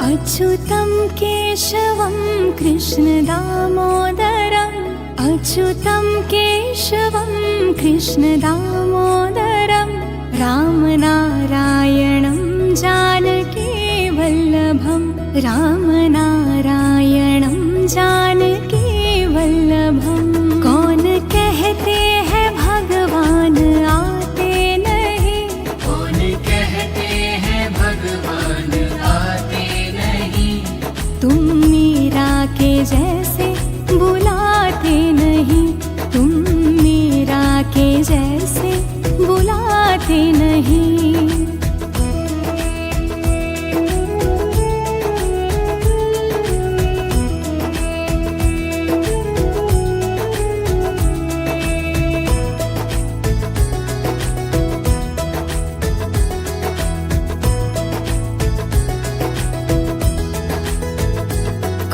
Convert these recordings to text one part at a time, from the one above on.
अच्युतं केशवं कृष्णदामोदरम् अच्युतं केशवं कृष्णदामोदरं रामनारायणं जानकीवल्लभं रामनारायणं जानकीवल्लभं। कौन कहते हैं भगवान आते नहीं, कौन कहते हैं भगवान आते नहीं। तुम मीरा के जैसे बुलाते नहीं, तुम मीरा के जैसे बुलाते नहीं।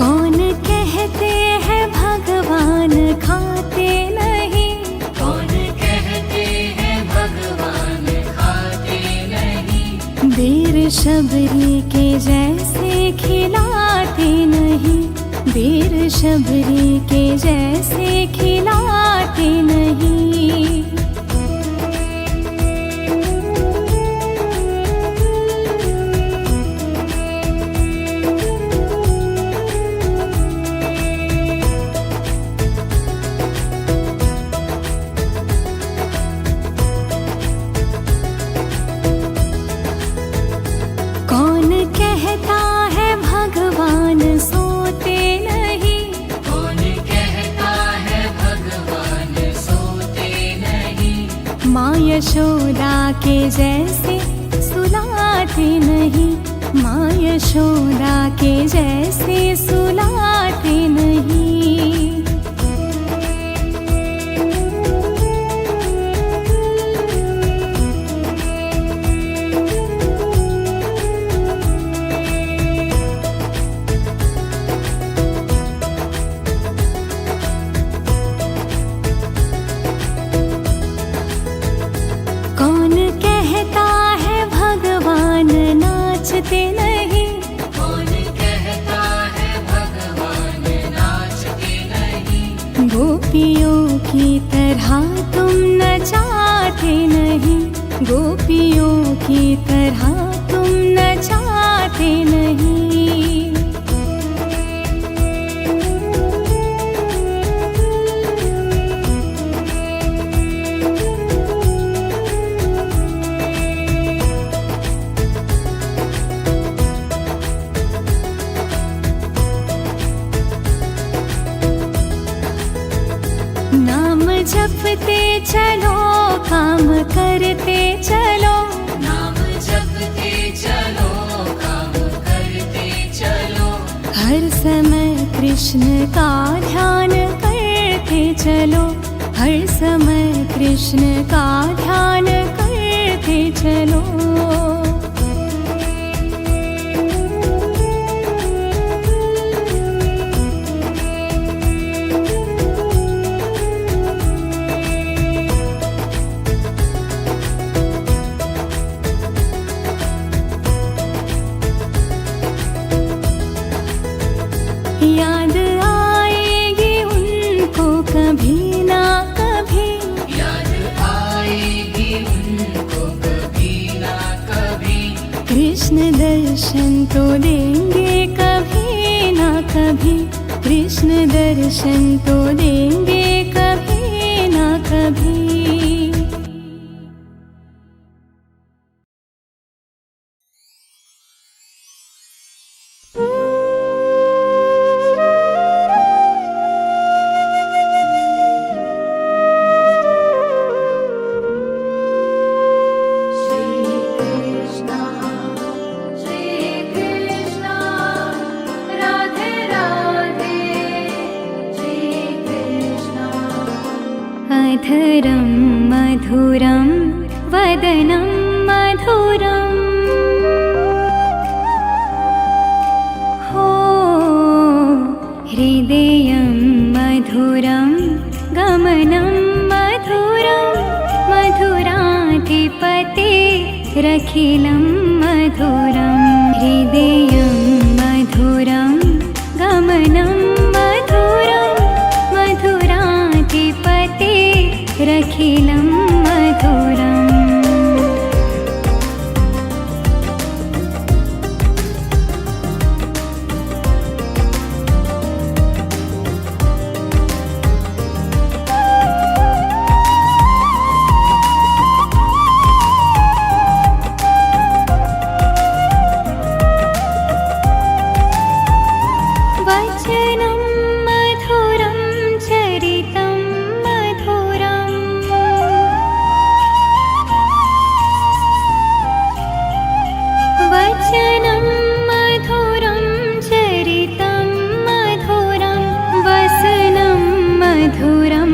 कौन कहते हैं भगवान खाते नहीं, कौन कहते हैं भगवान खाते नहीं। बेर शबरी के जैसे खिलाते नहीं, बेर शबरी के जैसे खिलाते नहीं। कौन कहता है भगवान सोते नहीं, कौन कहता है भगवान सोते नहीं। माँ यशोदा के जैसे सुलाते नहीं, माँ यशोदा के जैसे सुलाते नहीं। कौन कहता है भगवान नाचते नहीं, कौन कहता है भगवान नाचते नहीं। गोपियों की तरह तुम नचाते नहीं, गोपियों की तरह तुम नचाते नहीं। नाम जपते चलो काम करते चलो, नाम जपते चलो काम करते चलो। हर समय कृष्ण का ध्यान करते चलो, हर समय कृष्ण का ध्यान करते चलो। याद आएगी उनको कभी ना कभी, याद आएगी उनको कभी ना कभी। कृष्ण दर्शन तो देंगे कभी ना कभी, कृष्ण दर्शन तो देंगे कभी ना कभी। अधरं मधुरं वदनं मधुरम् हो हृदयं मधुरं गमनं मधुरं मधुराधिपते रखिलं मधुरं हृदयं मधुरं गमनं मधुरं मधुराधिपते रखिलं मधुरम् वचनं मधुरं चरितं मधुरम् वचनं मधुरं चरितं मधुरं वसनं मधुरं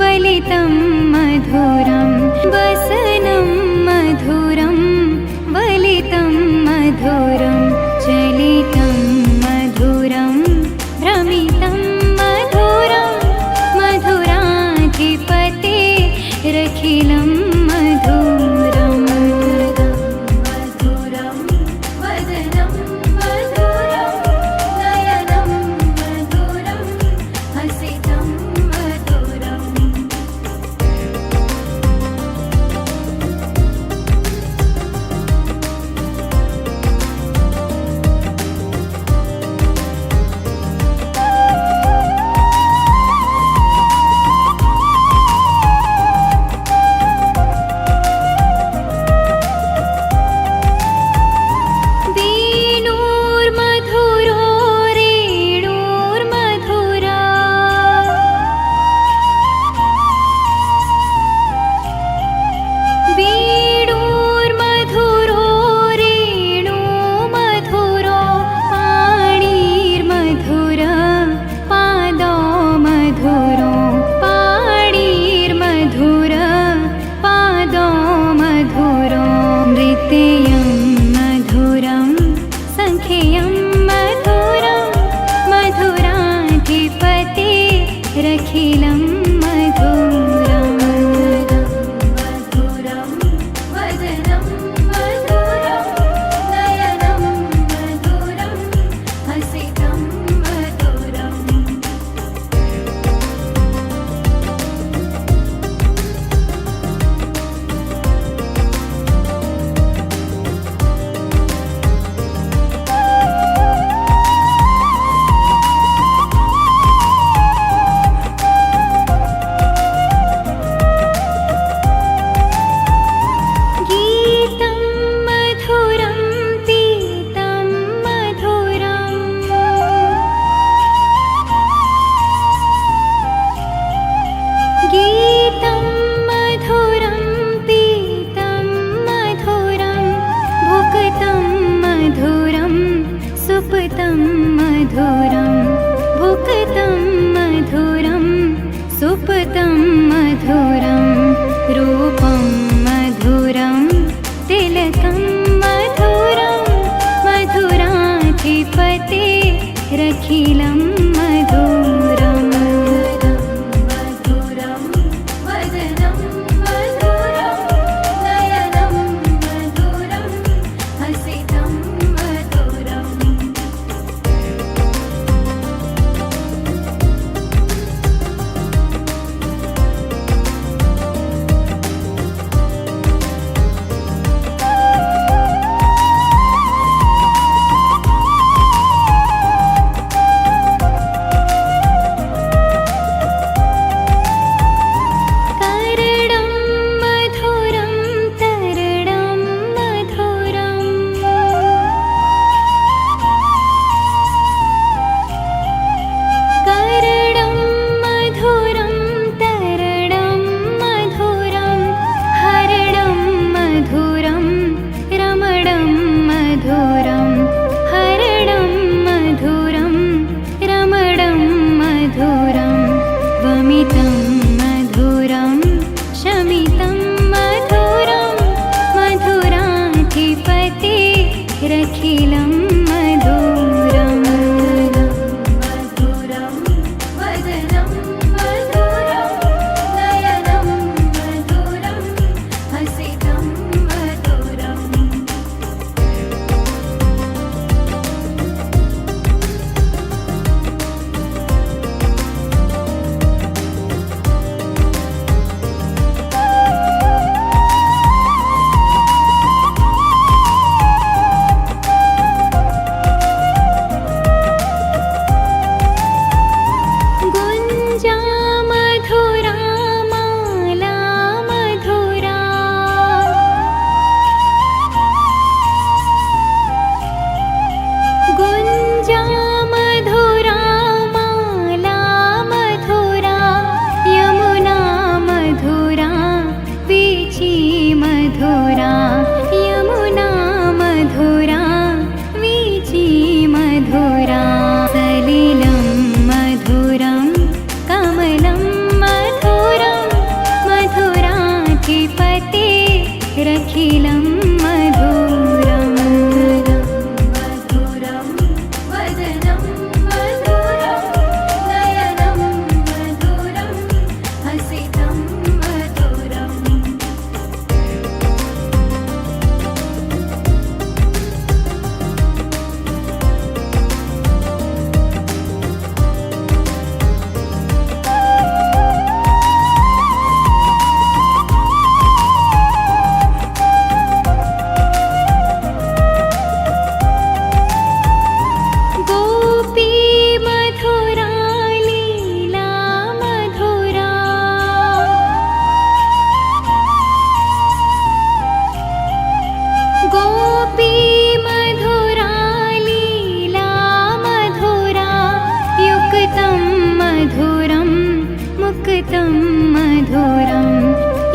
वलितं मधुरं वसनं मधुरं वलितं मधुरं चलितं मधुरं भ्रमितं मधुरं मधुराधिपते रखिलं मधुरम् मधुरं वदनं मधुरं नयनं मधुरं हसितं मधुरम् वेणुर्मधुरो रेणुर्मधुरा वेणुर्मधुरो रेणुमधुरो पाणिर्मधुर पादो मधुरो पाणिर्मधुर पादो मधुरो नृत्यं मधुरं सङ्ख्यं मधुरं मधुराधिपते रखिलं मधुरम् मधुरं वदनं मधुरं नयनं मधुरं हसितं मधुरम् गीतं मधुरं पीतं मधुरम् गीतं मधुरं पीतं मधुरं भुक्तं मधुरं सुप्तं मधुरं भुक्तं मधुरं सुप्तं मधुरं रूपं मधुरं तिलकं मधुरं मधुराधिपते रखिलं मधुरम् मधुरं वदनं मधुरं नयनं मधुरं हसितं मधुरम् करणं मधुरं तरणं मधुरम् करणं मधुरं तरणं मधुरं हरणं मधुरं रमणं मधुरं हरणं मधुरं रमणं मधुरं वमितं मधुरं शमितं मधुरं मधुराधिपते रखिलं मधुरम् मधुरं वदनं मधुरं नयनं मधुरं हसितं मधुरम् मधुरा यमुना मधुरा वीची मधुरा सलिलं मधुरं कमलं मधुरं मधुराधिपते रखिलं मधुरं मधुरं वदनं मधुरं नयनं मधुरं हसितं मधुरम् गोपी मधुरा लीला मधुरा गोपी मधुरा लीला मधुरा युक्तं मधुरं मुक्तं मधुरं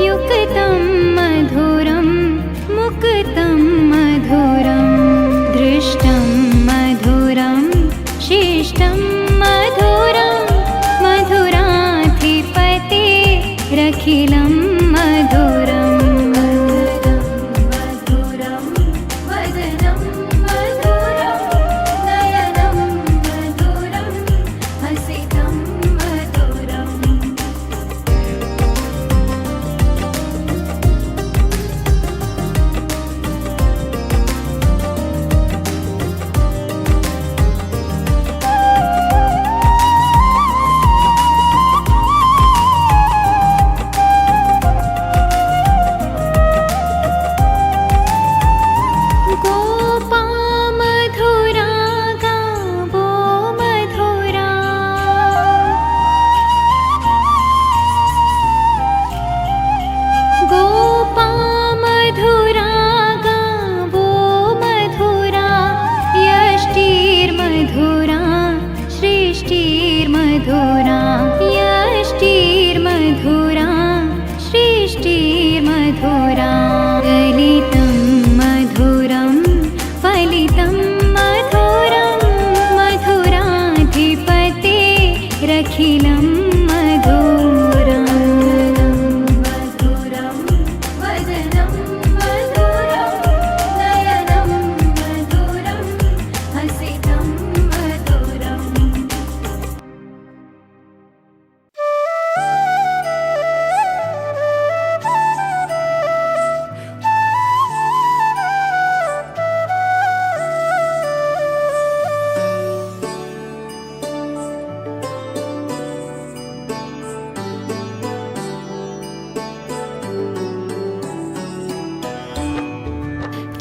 युक्तं मधुरं मुक्तं मधुरं दृष्टं मधुरं शिष्टं मधुरं मधुराधिपते रखिलं मधुरं मधुरं वदनं मधुरं नयनं मधुरं हसितं मधुरम् गोपा मधुरा गावो मधुरा गोपा मधुरा गावो मधुरा यष्टिर्मधुरा सृष्टिर्मधुरा यष्टिर्मधुरा सृष्टिर्मधुरा ललितं मधुरं फलितं मधुरं मधुराधिपते रखिलं मधुरं मधुरं वदनं मधुरं नयनं मधुरं हसितं मधुरम्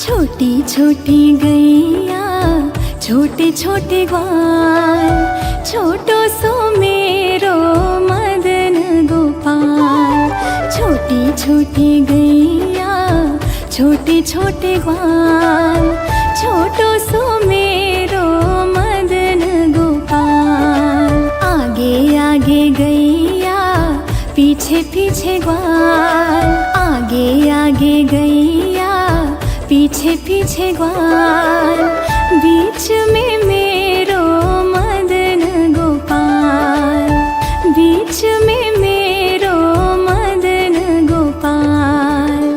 छोटी छोटी गैया छोटे छोटे ग्वाल छोटो सो मेरो मदन गोपाल छोटी छोटी गैया छोटे छोटे ग्वाल छोटो सो मेरो मदन गोपाल आगे आगे गैया पीछे पीछे ग्वाल आगे आगे गैया पीछे पीछे ग्वाल बीच में मेरो मदन गोपाल बीच में मेरो मदन गोपाल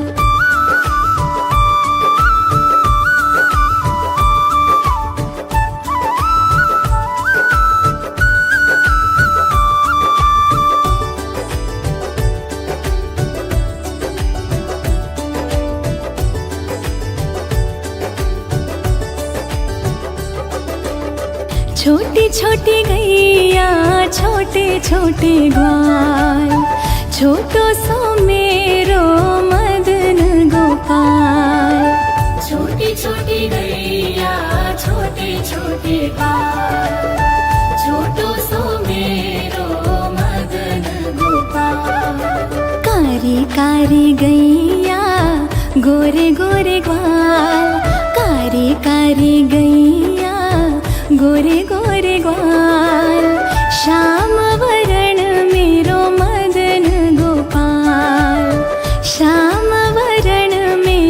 छोटी छोटी गैया छोटे छोटे ग्वाल छोटो सो मेरो मदन गोपाल छोटी छोटी गैया छोटे छोटे ग्वाल छोटो सो मेरो मदन गोपाल कारी कारी गैया गोरे गोरे ग्वाल कारी कारी गैया गोरे गोरे ग्वाल श्याम वरण मेरो मदन गोपाल श्याम वरण में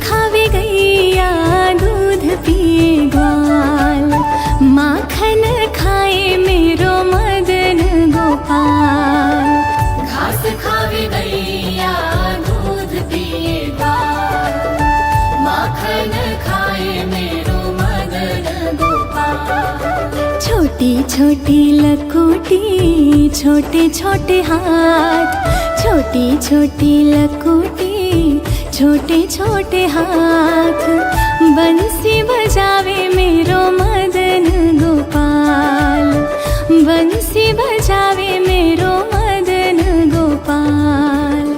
खावे गैया दूध पिए ग्वाल, माखन खाए मेरो मदन गोपाल। घास खावे गैया दूध पिए ग्वाल, माखन खाए मेरो मदन गोपाल। छोटी छोटी लकोटी छोटे छोटे हाथ, छोटी छोटी लकोटी छोटे छोटे हाथ, बंसी बजावे मेरो मदन गोपाल, बंसी बजावे मेरो मदन गोपाल।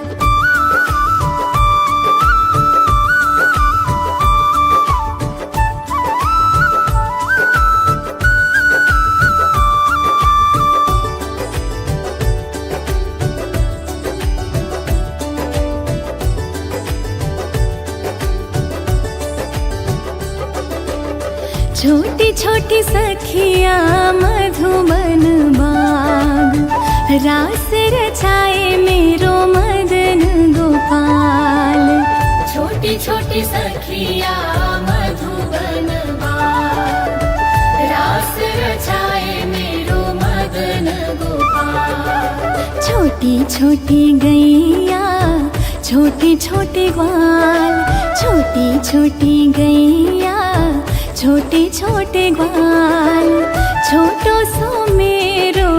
छोटी छोटी सखिया मधुबन बाग, रास रचाए मेरो मदन गोपाल। छोटी छोटी सखिया मधुबन बाग, रास रचाए मेरो मदन गोपाल। छोटी छोटी गैया छोटे छोटे ग्वाल, छोटी छोटी गैया छोटे छोटे ग्वाल, छोटो सो मेरो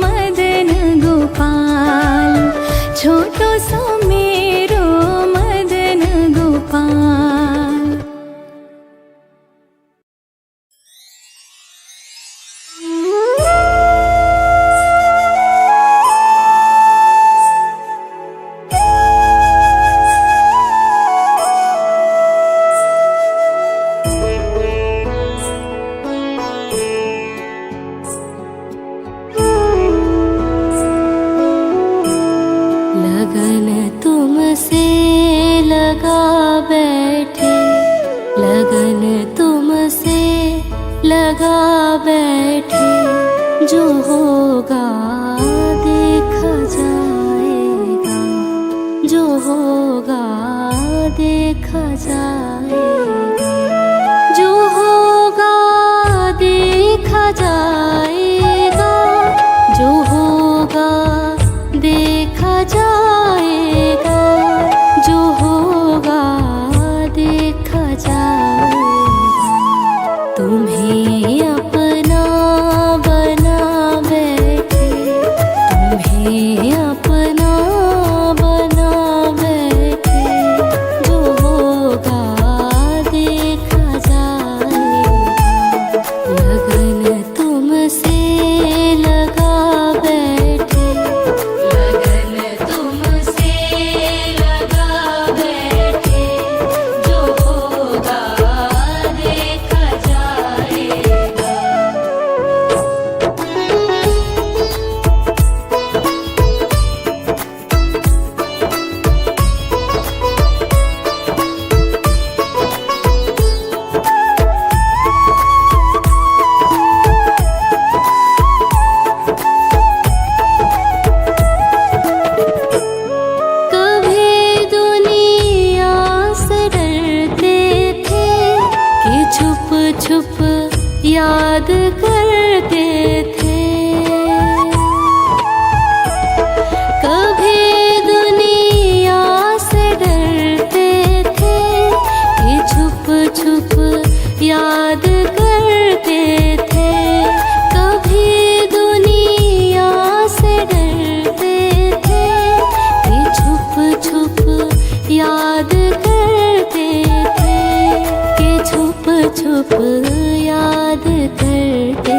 मदन गोपाल, छोटो सो मेरो मदन गोपाल। लगन तुमसे लगा बैठे, लगन तुमसे लगा बैठे, जो होगा देखा जाएगा, जो होगा देखा जाएगा, जो होगा देखा जाएगा, जो होगा देखा जाएगा, जो होगा देखा जाएगा। तुम्हें अपना बना बैठे, तुम्हें अपना बना बैठे, जो होगा देखा जाएगा। लगन तुमसे लगा बैठे, लगन तुमसे लगा बैठे, जो होगा देखा जाएगा। कभी दुनिया से डरते थे कि छुप छुप याद करते थे, कभी दुनिया से डरते थे कि छुप छुप याद करते थे, कभी दुनिया से डरते थे कि छुप छुप याद करते थे, कि छुप छुप याद करते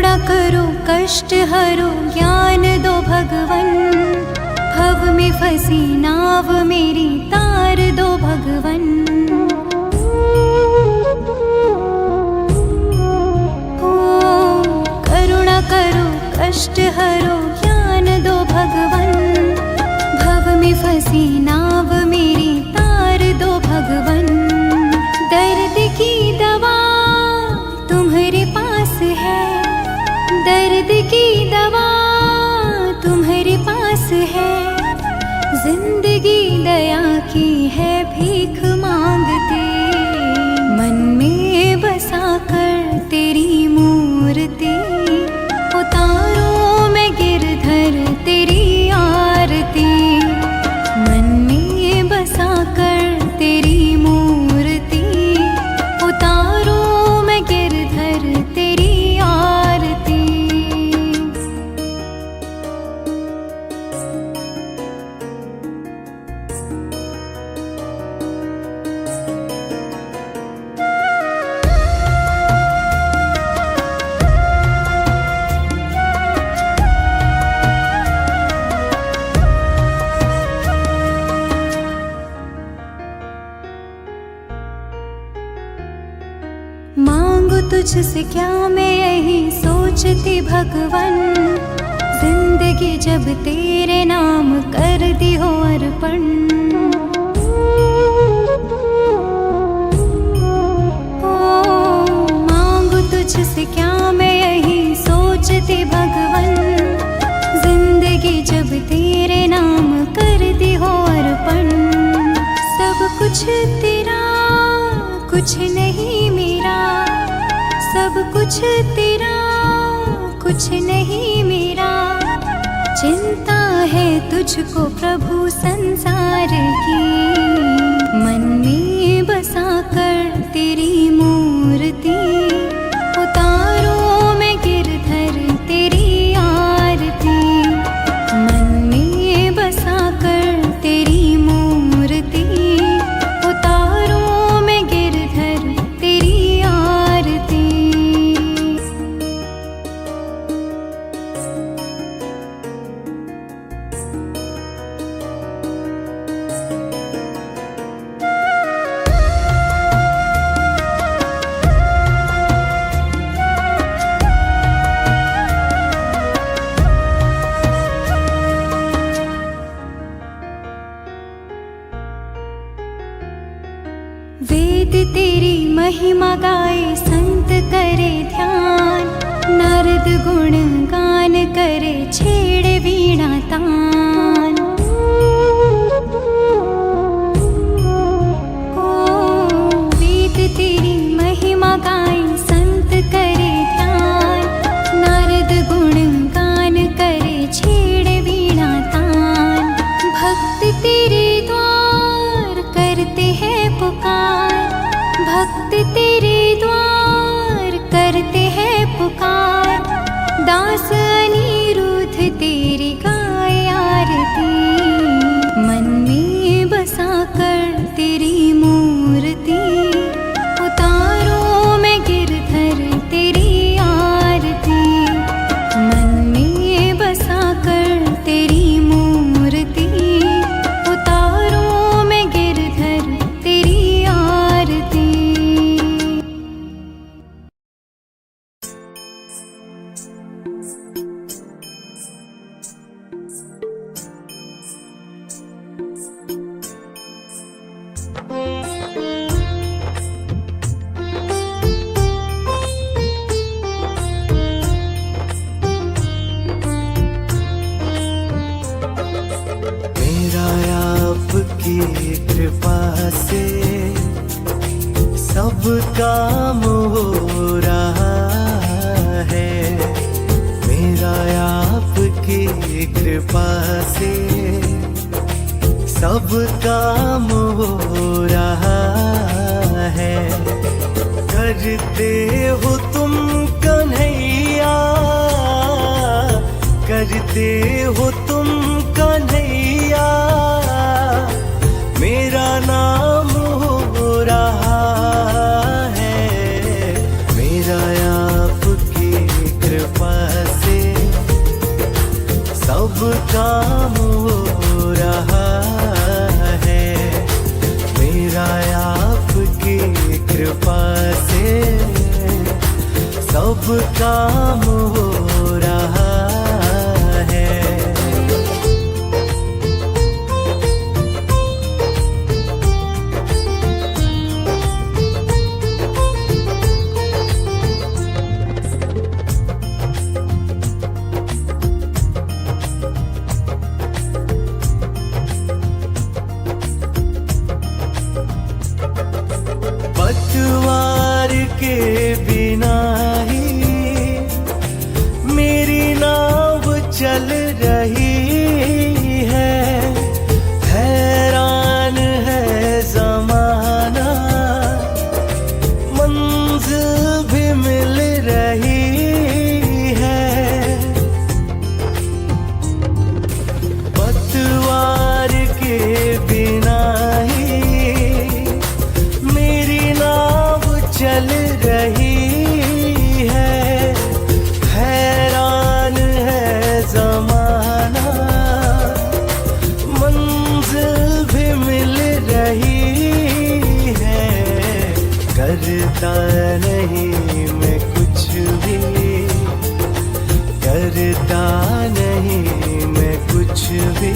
करुणा करो कष्ट हरो ज्ञान दो भगवन, भव में फंसी नाव मेरी तार दो भगवन। ओ करुणा करो कष्ट हरो ज्ञान दो भगवन, भव में फंसी नाव मेरी तार दो भगवन। दर्द की दवा तुम्हारे पास है, दर्द की दवा तुम्हारे पास है, जिंदगी दया की है भीख मांगते, मन में बसा कर तेरी मूर्ति, उतारो मैं गिरधर तेरी आरती, मन में बसा कर तेरी मूर्ति, उतारो मैं गिरधर तेरी आरती। मांगू तुझसे क्या मैं यही सोचती भगवन, जिंदगी जब तेरे नाम कर दी हो अर्पण। ओ मांगू तुझसे क्या मैं यही सोचती भगवन, जिंदगी जब तेरे नाम कर दी हो अर्पण। सब कुछ तेरा कुछ नहीं मेरा, सब कुछ तेरा कुछ नहीं मेरा, चिंता है तुझको प्रभु संसार की, मन में बसा कर तेरी मूर्ति, उतारो मैं गिरधर तेरी आरती, मन में बसा कर तेरी मूर्ति, उतारो मैं गिरधर तेरी आरती। वेद तेरी महिमा गाए संत करे ध्यान, नारद गुण गान करे छेड़े वीणा तान। ओ वेद तेरी महिमा गाए संत करे ध्यान, नारद गुण गान करे छेड़े वीणा तान। भक्त तेरे द्वार करते हैं पुकार, भक्त तेरे द्वार करते हैं पुकार, दास अनिरुद्ध तेरी गाए आरती, मन में बसा कर तेरी मूर्ति, उतारो मैं गिरधर तेरी आरती, मन में बसा कर तेरी मूर्ति, उतारो मैं गिरधर तेरी आरती। मेरा आपकी कृपा से सब काम हो रहा है, मेरा आपकी कृपा से सब काम हो रहा है। करते हो तुम कन्हैया, करते हो तुम कन्हैया, मेरा नाम हो रहा है, मेरा आपकी कृपा काम हो रहा है। पतवार के बिना ही मेरी नाव चल रही है। हैरान है ज़माना, मंजिल भी मिल रही है। पतवार के बिना ही मेरी नाव चल रही है। हैरान है ज़माना, मंजिल भी मिल रही है। करता नहीं मैं कुछ भी, करता नहीं मैं कुछ भी,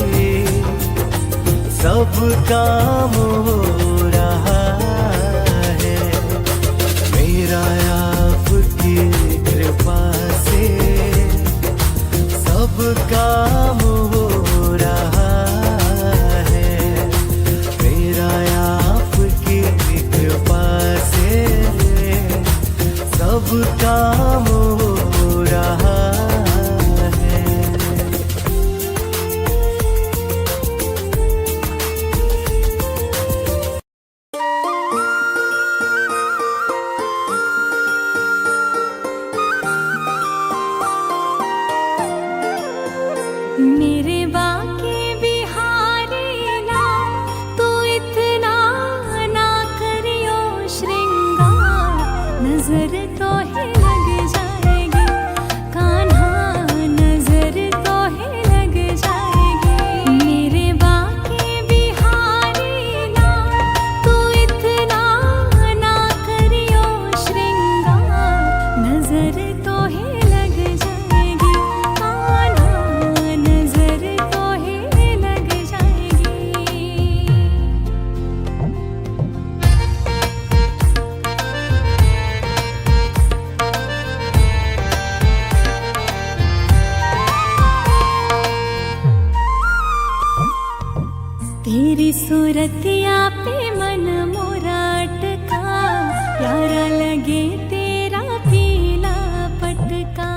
सब काम हो रहा है। मेरा आपकी कृपा से सब काम हो रहा है। मेरा आपकी कृपा से सब काम हो रहा है। मेरे बाके बिहारी लाल, तू इतना ना करियो श्रृंगार। नजर तो है लग जाएगी कान्हा, नजर तो है लग जाएगी। मेरे बाके बिहारी लाल, तू इतना ना करियो श्रृंगार। नजर तो है लग जाएगी कान्हा, नजर तो है लग जाएगी। तेरी सूरतिया पे मन मोरा अटका, प्यारा लगे तेरा पीला पटका।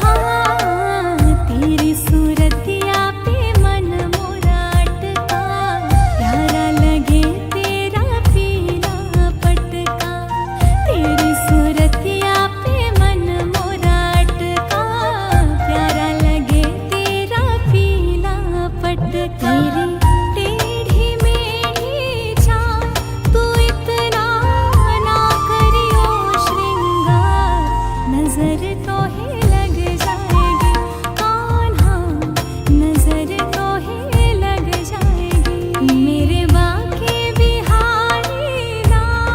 हाँ, तेरी सूरतिया पे मन मोरा अटका, प्यारा लगे तेरा पीला पटका। तेरी सूरतिया पे मन मोरा अटका, प्यारा लगे तेरा पीला पटका। तेरी टेढ़ी मेढ़ी चाल, तू इतना ना करियो श्रृंगार। नजर तो है लग जाएगी कान्हा, नजर तो है लग जाएगी। मेरे बाके बिहारी लाल।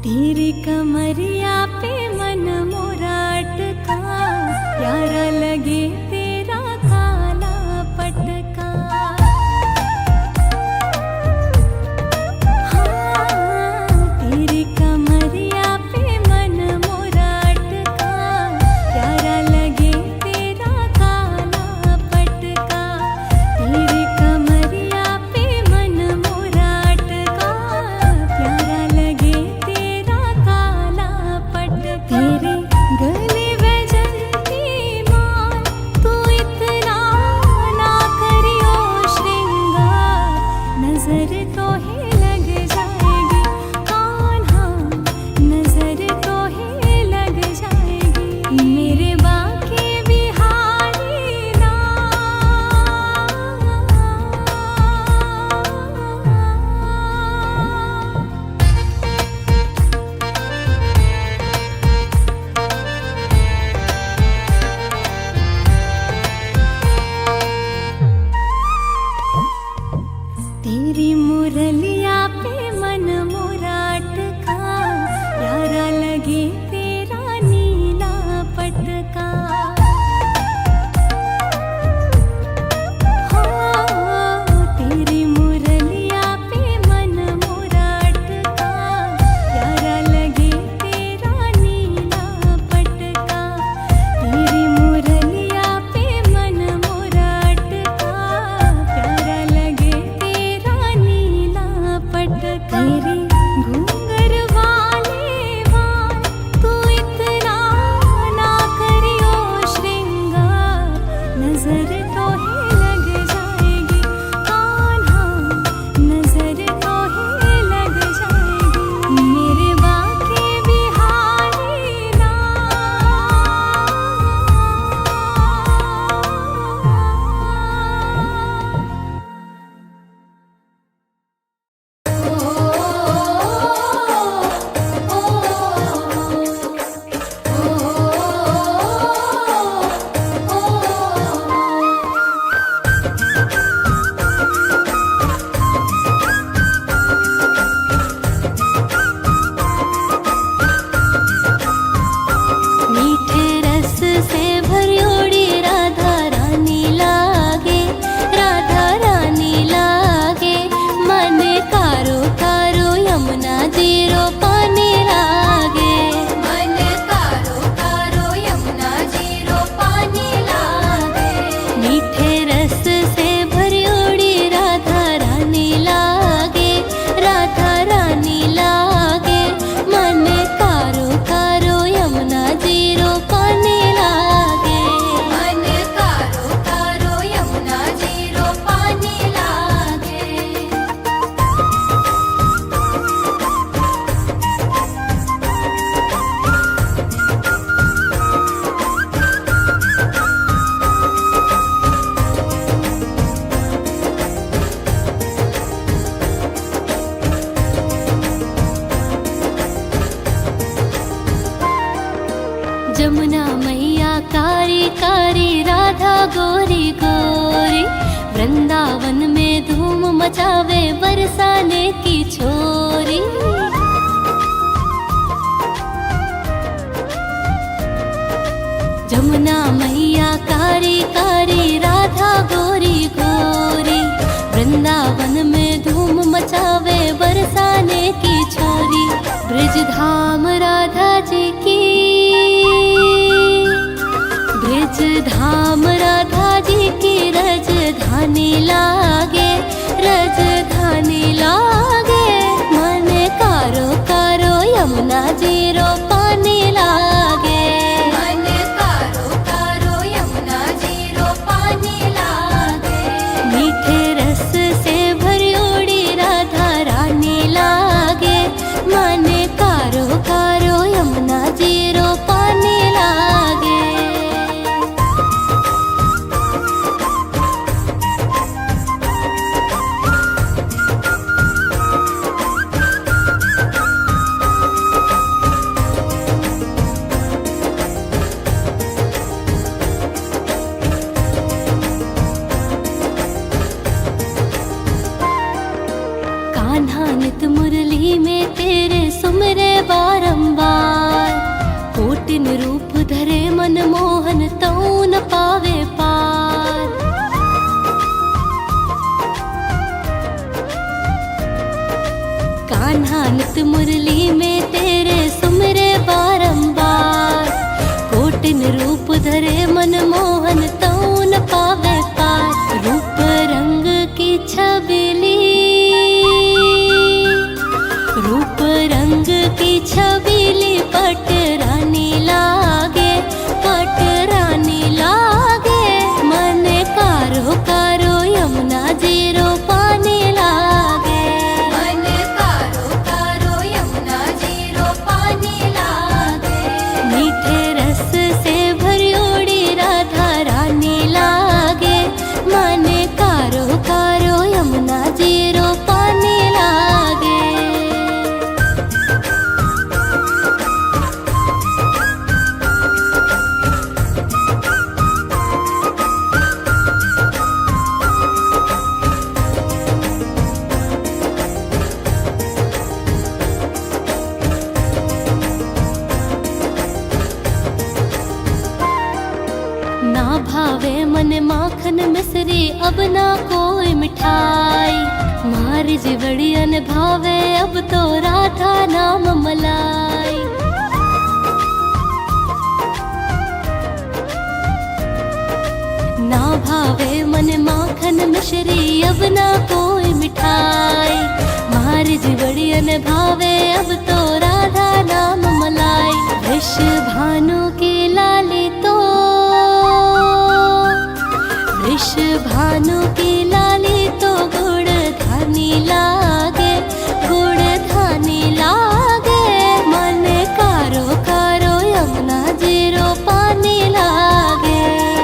तेरी कमरिया पे मन मोरा अटका, प्यारा लगे तेरा काला पटका। हाँ, तेरी कमरिया पे मन मोरा अटका, प्यारा लगे तेरा काला पटका। तेरी कमरिया पे मन मोरा अटका, प्यारा लगे तेरा काला पटका। तेरे गले वैजंती माल, तेरे घूंघर वाले वाल, तू इतना ना करियो श्रृंगार, नजर तो ही लग जाएगी कान्हा, नजर तो ही लग जाएगी मेरे बाके बिहारी मीठे रस से भरियोड़ी राधा रानी लागे, राधा रानी लागे, मन कारो कारो यमुना जीरो पानी लागे, मन कारो कारो यमुना जीरो पानी लागे। मीठे रस से भरियोड़ी राधा रानी लागे, राधा रानी लागे, मन कारो कारो यमुना जीरो पानी लागे, मन कारो कारो यमुना जीरो पानी लागे। जमुना मैया कारी कारी, राधा गोरी गोरी, वृंदावन में धूम मचावे बरसाने की छोरी। जमुना मैया कारी कारी, राधा गोरी गोरी, वृंदावन में धूम मचावे बरसाने की छोरी। ब्रज धाम राधा जी की, ब्रज धाम राधा जी की रजधानी लागे, रजधानी लागे, मन कारो कारो यमुना जीरो पानी लागे, मन कारो कारो यमुना जीरो पानी लागे। मीठे रस से भरियोड़ी राधा रानी लागे, मन कारो कारो यमुना जीरो पानी लागे। कान्हा नित मुरली में तेरे सुमरे बारंबार, कोटिन रूप धरे मन मोहन तऊ न पावे पार। कान्हा नित मुरली में तेरे सुमरे बारंबार, कोटिन रूप धरे मन मोहन तऊ न पावे पार। रूप रंग की छबिली, रूप रंग की छबीली पट रानी लागे, पट रानी लागे, मन कारो कारो यमुना जीरो पानी लागे, मन कारो कारो यमुना जीरो पानी लागे। मीठे रस से भरियोड़ी राधा रानी लागे, मन कारो कारो यमुना जीरो पानी लागे। ना भावे मन माखन मिश्री, अब ना कोई मिठाई, मार जीवड़ियन भावे अब तो राधा नाम मलाई। ना भावे मन माखन मिश्री, अब ना कोई मिठाई, मार जीवड़ी मन भावे अब तो राधा नाम मलाई। वृष भानु की लाली तो, वृष भानु की लाली तो गुड़ धानी लागे, गुड़ धानी लागे। मन कारो कारो यमुना जीरो पानी लागे,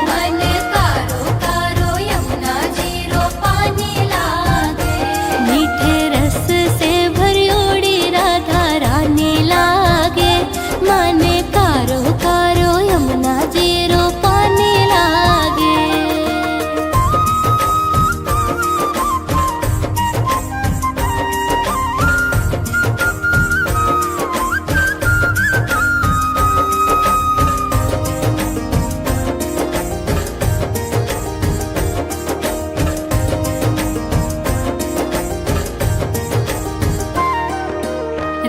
मन कारो कारो यमुना जीरो पानी लागे। मीठे रस से भरी उड़ी राधा रानी लागे। मन कारो कारो यमुना जीरो पानी लागे।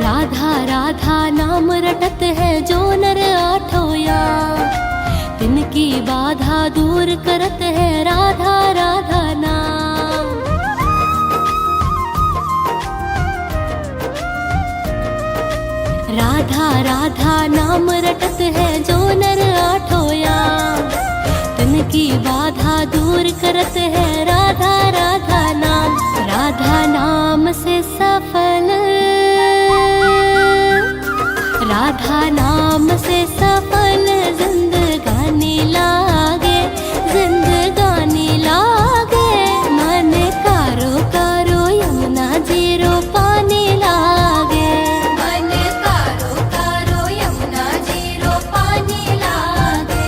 राधा राधा नाम रटत है जो नर आठोया, तिनकी बाधा दूर करत है राधा राधा नाम। राधा राधा नाम रटत है जो नर आठोया, तिनकी बाधा दूर करत है राधा राधा नाम। राधा नाम से सफल, राधा नाम से सफल जिंदगानी लागे, जिंदगानी लागे। मन कारो कारो यमुना जीरो पानी लागे, मन कारो कारो यमुना जीरो पानी लागे।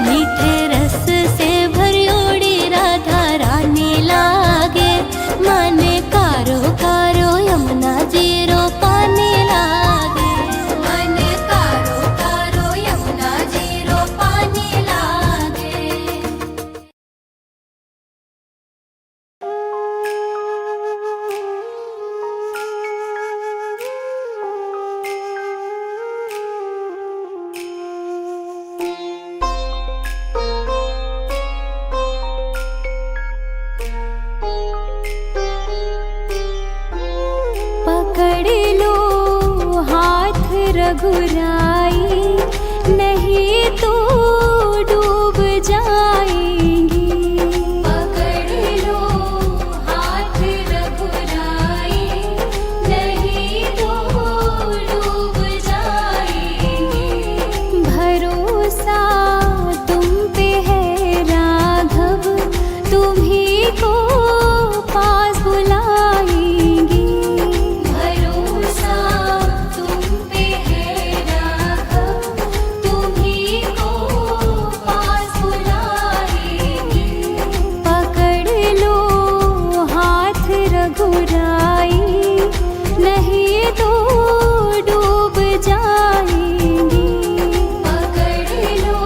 मीठे रस से भरी उड़ी राधा रानी लागे। मन कारो कारो यमुना जीरो पानी लागे, मन कारो कारो यमुना जीरो पानी लागे। पकड़ लो हाथ रघुराई, नहीं तो डूब जाएंगी। पकड़ लो हाथ रघुराई, नहीं तो डूब जाएंगे। भरोसा तुम पे है राघव, तुम्ही को पास बुलाएंगी। भरोसा तुम पे है राघव, तुम्ही को पास बुलाएंगे। पकड़ लो हाथ रघुराई, नहीं तो डूब जाएंगी। पकड़ लो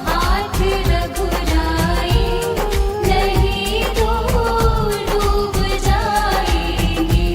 हाथ रघुराई, नहीं तो डूब जाएंगे।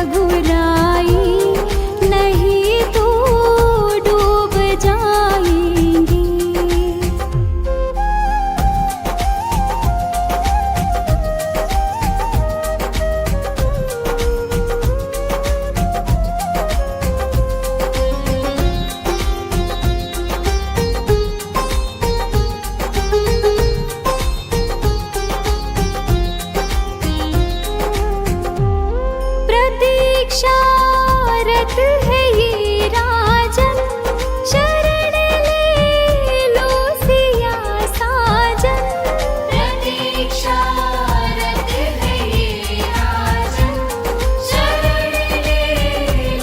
रघुराई नहीं तो डूब जाएंगे। प्रतीक्षारत है ये राजन, शरण ले लो सिया साजन। प्रतीक्षारत है ये राजन, शरण ले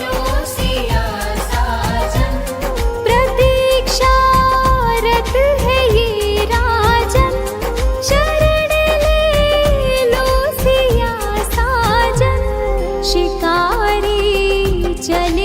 लो सिया साजन। प्रतीक्षारत है ये राजन, शरण ले लो सिया साजन। शिकारी चले